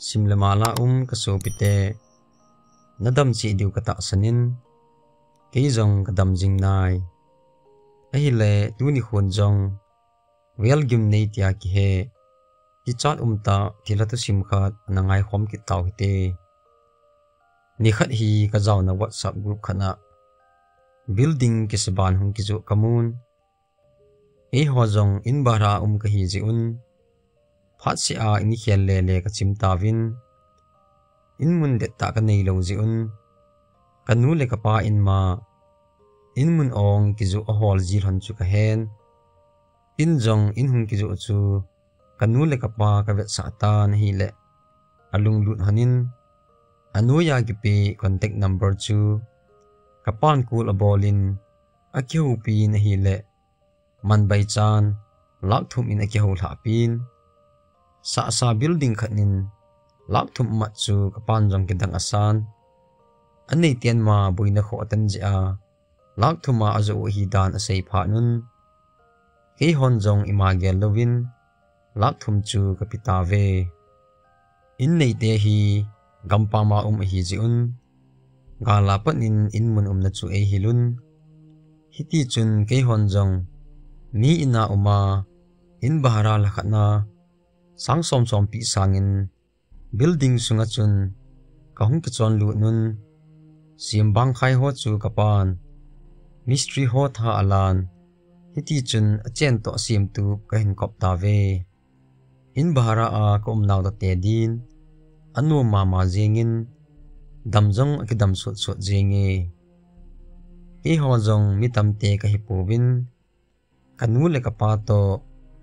simlemala kasopite nadam chi diu kata sanin keizong kadam jing nai ahile tuni khun jong wel gim nei tia ki he ki chat ta thilatu sim khat nangai khom ki taw hite ni khat hi ka jaw na WhatsApp group khana building ki saban hung ki ju kamun e ho jong in bara ka hi ji un phat si a ini khial le le ka chim tawin in mun de ta ka nei lo ji un kanu le ka pa in ma in mun ong ki ju a hol ji han chu ka hen in jong in hung ki ju chu kanu le ka pa ka vet sa ta na hi le alung lut hanin anu ya ki pe contact number chu kapan kul abolin akhiu pi na hi le man bai chan lak thum in akhiu hla pin sa building khanin lak thum ma chu kapan jong ki dang asan anei tian ma buina kho tan ji a lak thuma azu hi dan asei pha nun ke hon jong ima gel lovin lak thum chu kapita ve in nei te hi gampa ma hi ji un gala panin in mun na chu e hilun hiti chun ke hon jong mi ina uma in bahara la khana sang som som pi sangin building sunga chun kahung ki chon lu nun sim bang khai ho chu kapan mystery ho tha alan hiti chun achen to sim tu ka hin kop ta ve in bahara a kom naw da te din anu mama jengin damjong akidam sut sut jenge e ho jong mitam te ka hi povin kanu le ka pa to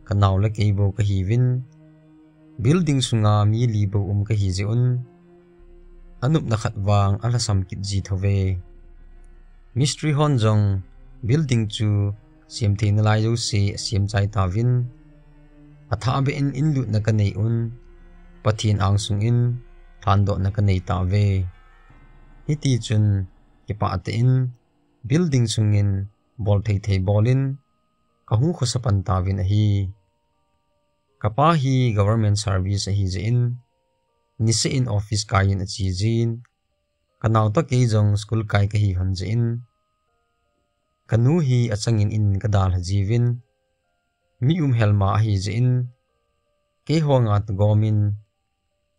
kanaw le ke bo ka hi win building sunga mi li bo ka hi je un anup na khat wang ala sam kit ji thove mystery hon jong building chu sim the na lai jo se sim chai ta win atha be in lut na ka nei un pathin ang sung in than do na ka nei ta ve hiti chun ki pa te in building sungin bol thei thei bolin kahu khosapan ta win hi kapa hi government service hi je in nise in office kain achi jin kanaw ta ke jong school kai ka hi han je in kanu hi achangin in kadal hajivin mi helma hi je in ke honga to gomin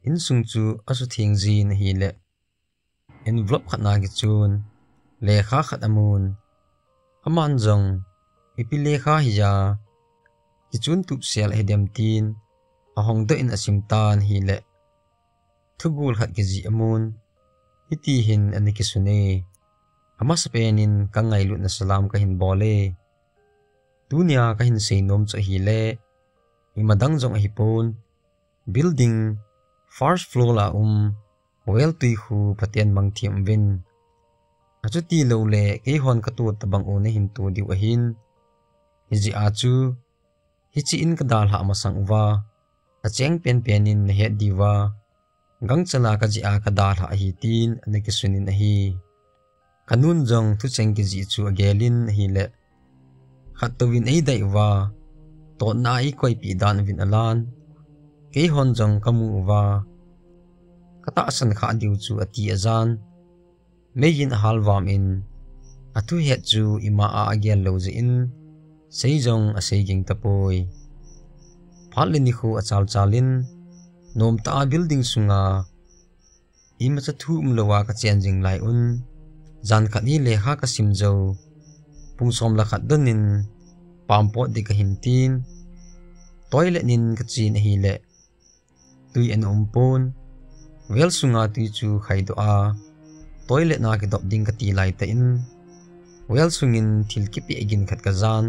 in sung chu asu thing ji na hi le envelope khatna gi chun lekha khat amun aman jong ipi lekha hi ya ki chun tup sel hedem tin ahong do in asim tan hi le thugul khat gi ji amun hiti hin ani ki sune ama sapenin kangai lut na salam ka hin bole dunia ka hin sei nom cha hi le imadang jong hi pon building first floor la well tui hu patien mang thiam win achuti lo le ke hon ka tu tabang o ne hin tu diu a hin hiji a chu hichi in ka dal ha ma sang wa a cheng pen penin ne he diwa gang chala ka ji a ka dal ha hi tin ane ki sunin a hi kanun jong thu cheng ki ji chu agelin hi le khat to win ei dai wa to na i koi pi dan win alan ke hon jong kamu wa kata asan kha diu chu ati azan meyin halwam in atu het chu ima a agel lo je in seijong asei ging tapoi phalini khu achal chalin nom ta building sunga ima cha thu umlowa ka changing lai un jan khani le ha ka simjo pungsom la khat donin pampo de ka hintin toilet nin ka chin hi le tui en umpon wel sunga tui chu khaido a toilet na ki dop ding ka ti lai ta in wel sungin thil ki pi egin khat ka zan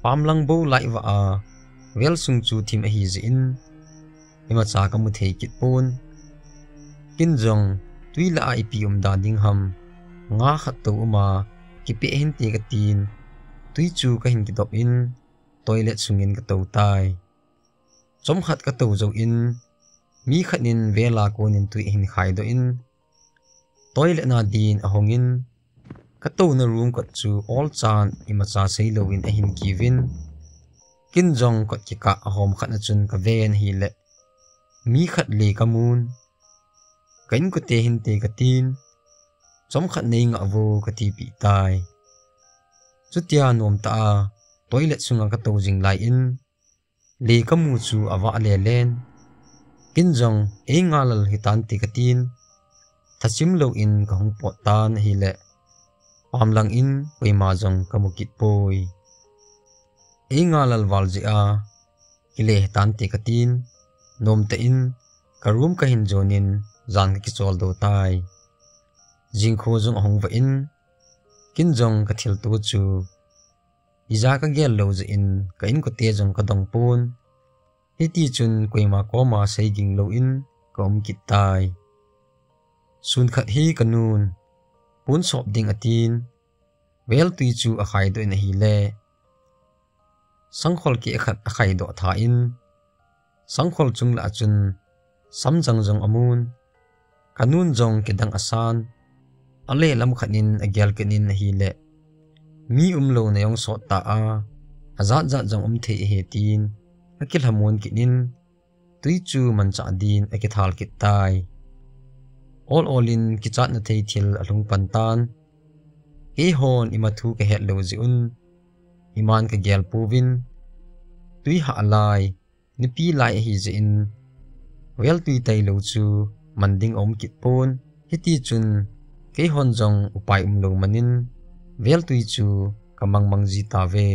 pamlang bo lai wa a wel sung chu thim a hi ji in ema cha ka mu thei kit pon kin jong tui la ai pi da ding ham nga khat to uma ki pi hin ti ka tin tui chu ka hin ki dop in toilet sungin ka to tai chom khat ka to zo in mi khanin vela konin tui hin khai do in toilet na din ahongin kato na room kot chu all chan imacha seilowin a hin kivin kin jong kot ki ka ahom khat na chun ka ven hi le mi khat le kamun kain ko te hin te katin chom khat nei nga vo ka ti pi tai chutia nom ta toilet sunga ka to jing lai in le kamu chu awa le len kinjong e ngalal hitan ti katin thachim lo in ka hung pot tan hi le pamlang in koi ma jong kamukit poi e ngalal walji a ile hitan ti katin nom te in karum ka hin jonin zan ki chol do tai jingkho jong hong va in kinjong ka thil tu chu iza ka gel lo je in ka in ko te jong ka dong pun hiti chun koima ko ma sei ging lo in kom kit tai sun khat hi kanun pun sop ding atin wel tui chu a khai do na hi le sangkhol ki khat a khai do tha in sangkhol chung la chun samjang jong amun kanun jong kedang asan ale lam khanin agyal kenin hi le mi umlo na yong so ta a azat zat jong the he tin akil hamun kinin tui chu man cha din akithal kit tai all in kichat na thei thil alung pantan e hon imathu ka het lo ji un iman ka gyal puvin tui ha alai ni pi lai hi je in wel tui tai lo chu manding om kit pon hiti chun ke hon jong upai lo manin wel tui chu kamang mangji ta ve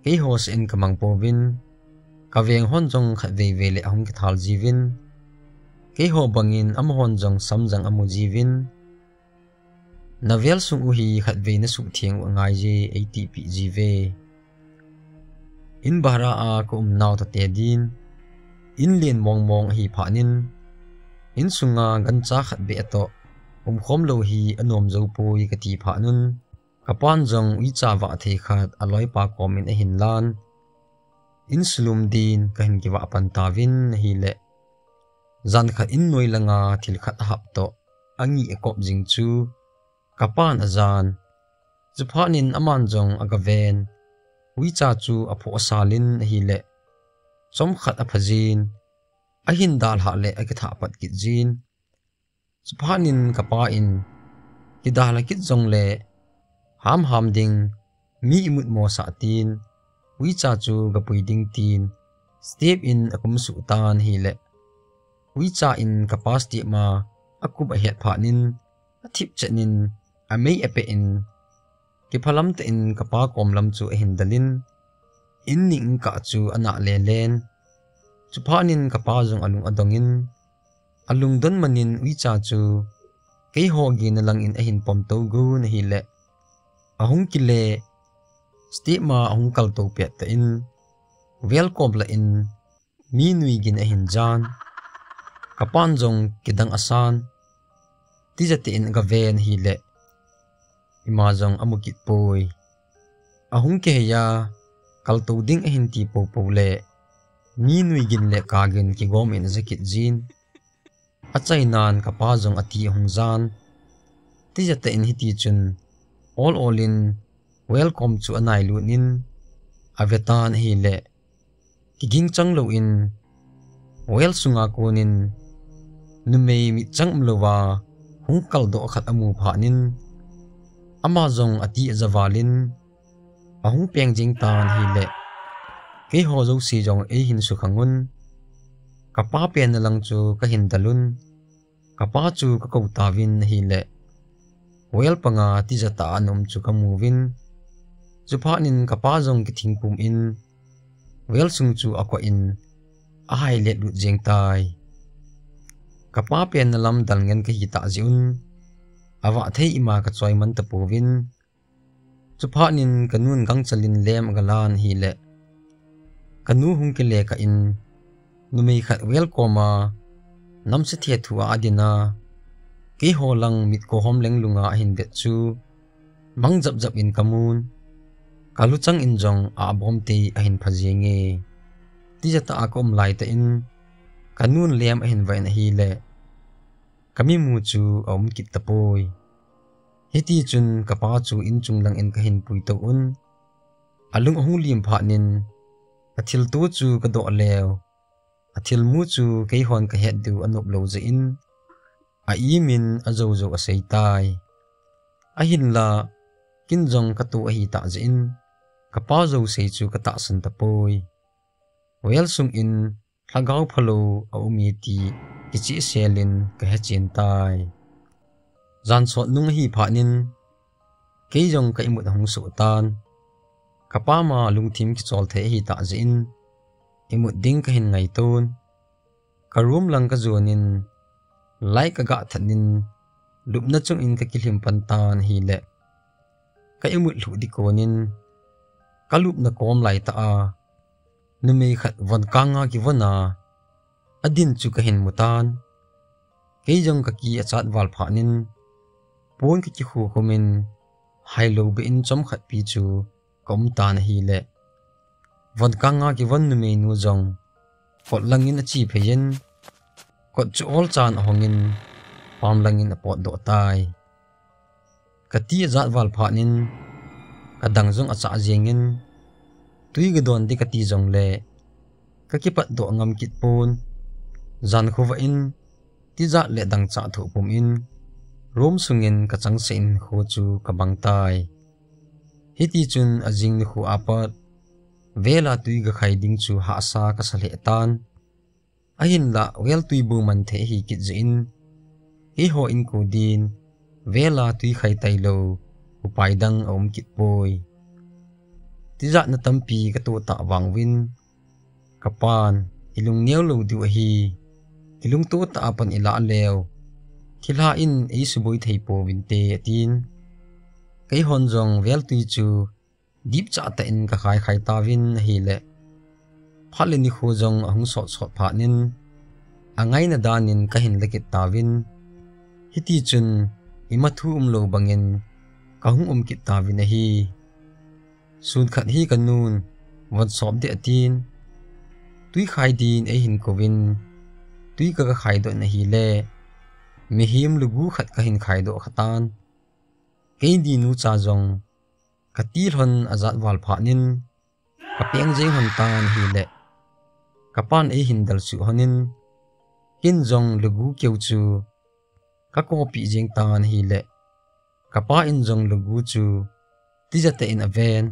ke hos in kamang povin kaveng hon jong khat ve ve le hong ki thal jivin ke ho bangin am hon jong samjang amu jivin navel sung uhi khat ve na su thieng ngai je atp jive in bara a ko naw ta te din in len mong mong hi phanin in sunga gancha khat be to khom lo hi anom zo pui ka ti pha nun kapan jong ui cha wa the khat aloi pa komin a hin lan in sulum din ka hin ki wa pan tawin hi le zan khat in noi langa thil khat hap to angi ekop jing chu kapan azan chuphanin aman jong agaven ui cha chu apho asalin hi le som khat a phajin a hin dal ha le a ki tha pat ki jin chuphanin kapa in kidala kit jong le ham ding mi imut mo sa tin wi cha chu ga pui ding tin step in akum su tan hi le wi cha in capacity ma akup a het phanin athip chenin amei epe in ki phalam te in kapa komlam chu a hindalin in ning ka chu ana le len chuphanin kapa jong alung adongin alung don manin wi cha chu ke hogi na lang in ahin pom to go na hi le ahung kile stigma ahung kal to pet ta in welcome la in mi nui gin ahin jan kapan jong kidang asan ti jati in ga ven hi le ima jong amukit poi ahung ke ya kal to ding ahin ti po po le mi nui gin le kagin ki gom in zakit jin achai nan kapa jong ati hongjan ti jata in hiti chun all in welcome to anai lunin avetan hi le kiging chang lo in wel sunga konin numei mi chang mlowa hungkal do khat amu phanin ama jong ati zawalin ahung peng jing tan hi le ke ho zo si jong e hin su khangun kapa pen lang chu ka hin dalun kapa chu ka ko tawin hi le wel panga ti jata anom chu ka movin chuphanin kapa jong ki thingpum in wel sung chu akwa in a hai let lu jeng tai kapa pen lam dal ngen ka hi ta jiun awa thei ima ka choi man ta povin chuphanin kanun gang chalin lem galan hi le kanu hung ke le ka in numei khat welcome nam se the thua adina ke holang mit ko hom leng lunga hin bet chu mang jap in kamun kaluchang in jong a bom te a hin phajenge ti jata akom lai ta in kanun lem a hin vain hi le kami mu chu om kit tapoi heti chun kapa chu in chung lang in ka hin pui to un alung hung lim pha nin athil tu chu ka do lew athil mu chu ke hon ka het du anop lo ze in a imin a zo zo a sei tai a hin la kin jong ka tu a hi ta ze in ka pa zo sei chu ka ta san ta poi wel sung in hlagau phalo a umi ti ki chi selin ka he chin tai zan sot nung hi pha nin ke jong ka imut hong su tan ka pa ma lung thim ki chol the hi ta ze in imut ding ka hin ngai ton ka room lang ka zonin lai ka ga thatnin lupna chung in ka kilim pantan hi le ka imut lu di konin ka lup na kom lai ta a nume khat von kanga ki vona adin chu ka hin mutan ke jong ka ki achat wal phanin pon ki ki khu komin hailo be in chom khat pi chu kom tan hi le von kanga ki von nume nu jong pot langin a chi pheyen kot chu ol chan hongin pam langin a pot do tai ka ti zat wal phanin ka dang jong acha jengin tui ga don di ka ti jong le ka ki pat do ngam kit pon zan khuwa in ti za le dang cha thu pum in rom sungin ka chang sein kho chu ka bang tai hiti chun ajing ni khu apat vela tui ga khai ding chu ha sa ka sale tan ahin la wel tui bu man the hi kit zin hi ho in ko din vela tui khai tai lo upai dang om kit poi tiza na tampi ka to ta wangwin kapan ilung neu lo du hi ilung to ta apan ila lew thilha in ei suboi thei po winte tin kai hon jong vel tui chu dip cha ta in ka khai khai ta win hi le phaleni kho jong ahung sot sot pha nin angai na danin ka hin lekit ta win hiti chun imathu lo bangin ka hung kit ta win hi sun khat hi kanun wan sop de atin tui khai din e hin kovin tui ka khai do na hi le mi him lugu khat ka hin khai do khatan ke di nu cha jong ka ti hon azat wal pha nin ka peng je hon tan hi le ka pan e hin dal su honin kin jong lugu keu chu ka ko pi jeng tan hi le ka pa in jong lugu chu ti jate in aven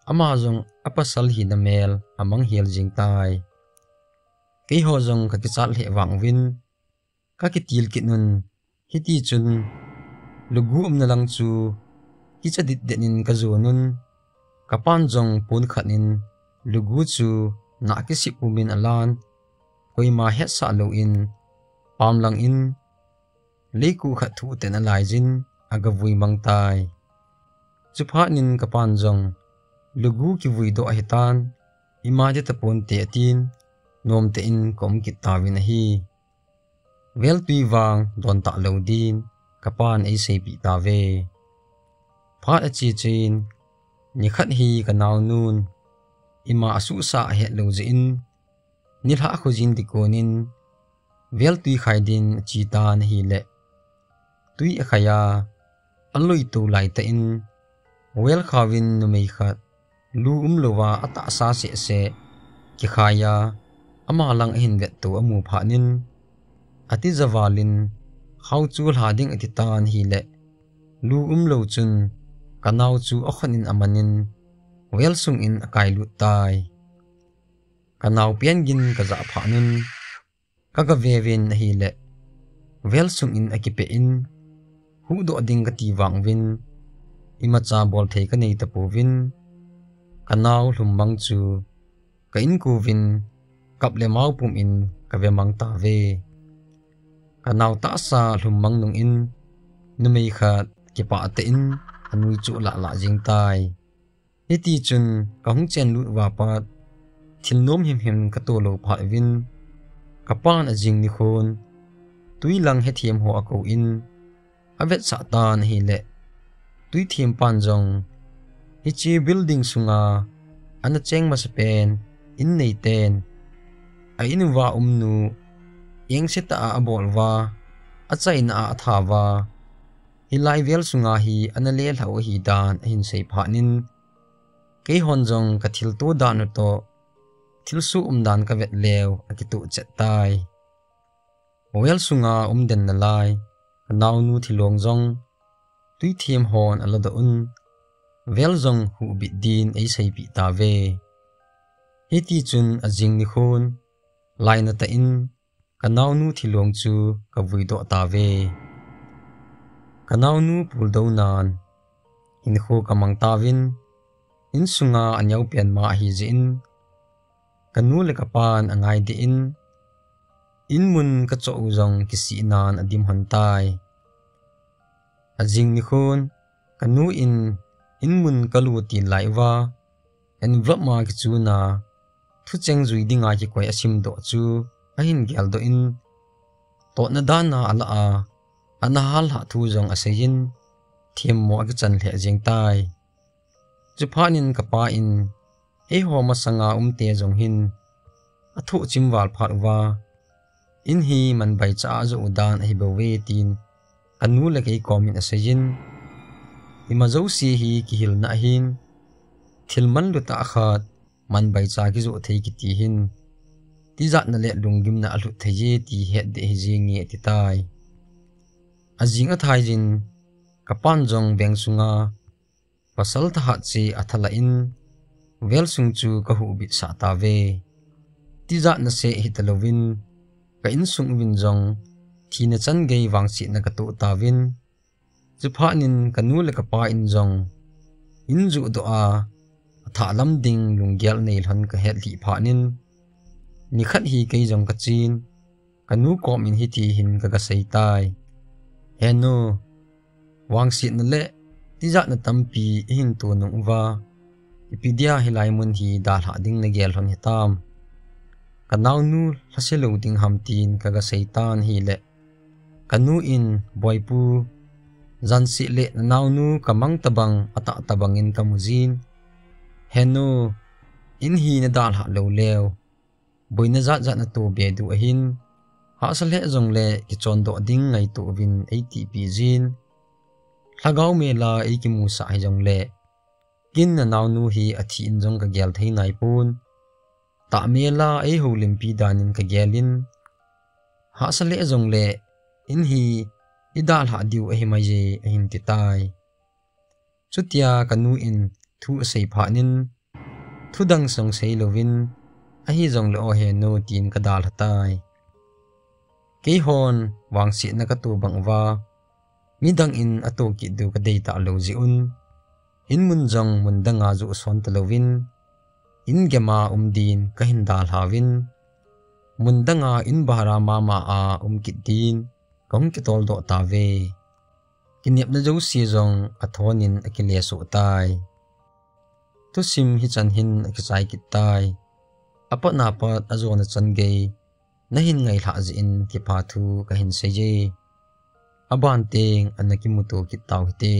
ama jong apasal hi na mel amang hial jing tai ke ho jong ka ki chal he wang win ka ki til ki nun hiti chun lugu na lang chu ki chadit denin ka zonun ka pan jong pun khanin lugu chu na ki si pumin alan koi ma het sa lo in pam lang in leiku khat thu ten alai jin aga vui mang tai chu pha nin ka pan jong lugu ki vui do ahitan ima de tapon te tin nom te in kom ki tawin hi wel tui wang don ta lo din kapan ai se pi ta ve phat a chi chin ni khat hi ka naw nun ima asu sa he lo zin ni tha khu jin di konin wel tui khai din chi tan hi le tui a khaya aloi tu lai ta in wel khawin nu mei khat lu lowa ata sa se ki khaya ama lang hin vet to amu phanin ati zawalin khau chul hading ati tan hi le lu lo chun kanaw chu okhanin amanin wel sung in akai lu tai kanaw pian gin ka za phanun kaga vevin hi le wel sung in akipe in hu do ding ka ti wang win ima cha bol thei ka nei ta povin kanaw hlumbang chu ka in ku win kap le mau pum in ka ve mang ta ve kanaw ta sa hlumbang nung in numei khat ki pa te in anui chu la jing tai hiti chun ka hung chen lu wa pa thil nom him ka to lo pha win ka pan a jing ni khon tui lang he thiam ho ako in avet sa tan hi le tui thiam pan jong hichi building sunga ana cheng ma se pen in nei ten a in wa nu eng se ta a bol wa a chai na a tha wa hilai vel sunga hi ana le hlau hi dan hin sei pha nin ke hon jong ka thil to dan to thil su dan ka vet lew akitu chet tai wel sunga den na lai naw nu thilong zong tui thiam hon ala da un vel zong hu bi din ei sei pi ta ve heti chun ajing ni khun lai na ta in kanaw nu thilong chu ka vui do ta ve kanaw nu pul do nan in kho kamang tawin in sunga anyaw pian ma hi jin kanu le kapan angai de in mun ka cho zong kisi nan adim han tai ajing ni khun kanu in mun kalu ti laiwa en vlop ma ki chu na thu cheng zui dinga ki koi asim do chu ahin gyal do in to na dana ala a anahal ha thu zong asayin thiam mo ag chan le jeng tai juphanin kapa in e ho ma sanga te zong hin athu chimwal pharwa in hi man bai cha zo udan hi bo we tin anu le kai komin asayin ima zo si hi ki hil na hin thilman lu ta khat man bai cha ki zo thei ki ti hin ti za na le lungim na alu thei ti he de hi jingi ti tai ajing a thai jin kapan jong beng sunga pasal ta hat si athala in vel sung chu ka hu bit sa ta ve ti za na se hi talovin ka in sung win jong thina chan gei wang si na ka to ta win chuphanin kanu le ka pa in jong in ju do a tha lam ding lungyal nei hlan ka het li phanin ni khat hi kei jong ka chin kanu ko min hi ti hin ka sei tai heno wang si na le ti za na tampi hin to nong wa ipidia hilai mun hi dal ha ding na gel hon hitam kanaw nu laselo ding hamtin kaga seitan hi le kanu in boypu zansi le naw nu kamang tabang ata tabangin kamuzin heno in hi na dal ha lo lew boina za za na to be du ahin ha sale jong le ki chon do ding ngai to win atp jin lagaw me la e ki mu sa ai jong le kin na naw nu hi athi in jong ka gel thei nai pun ta mela e ho limpi danin ka gelin ha sale jong le in hi idal ha diu e mai je hin ti tai chutia kanu in thu sei phanin thudang song sei lovin a hi jong le o he no tin ka dal hatai ke hon wang si na ka tu bangwa midang in ato ki du ka data lo ji un in mun jong mun danga zu son talovin in gema din ka hin dal hawin mun danga in bahara mama a kitin kong ki tol do ta ve kinep na jo si jong athonin akile so tai tu sim hi chan hin akisai ki tai apa na pat azona chan ge na hin ngai hla ji in ki pha thu ka hin se je aban teng anaki muto ki taw te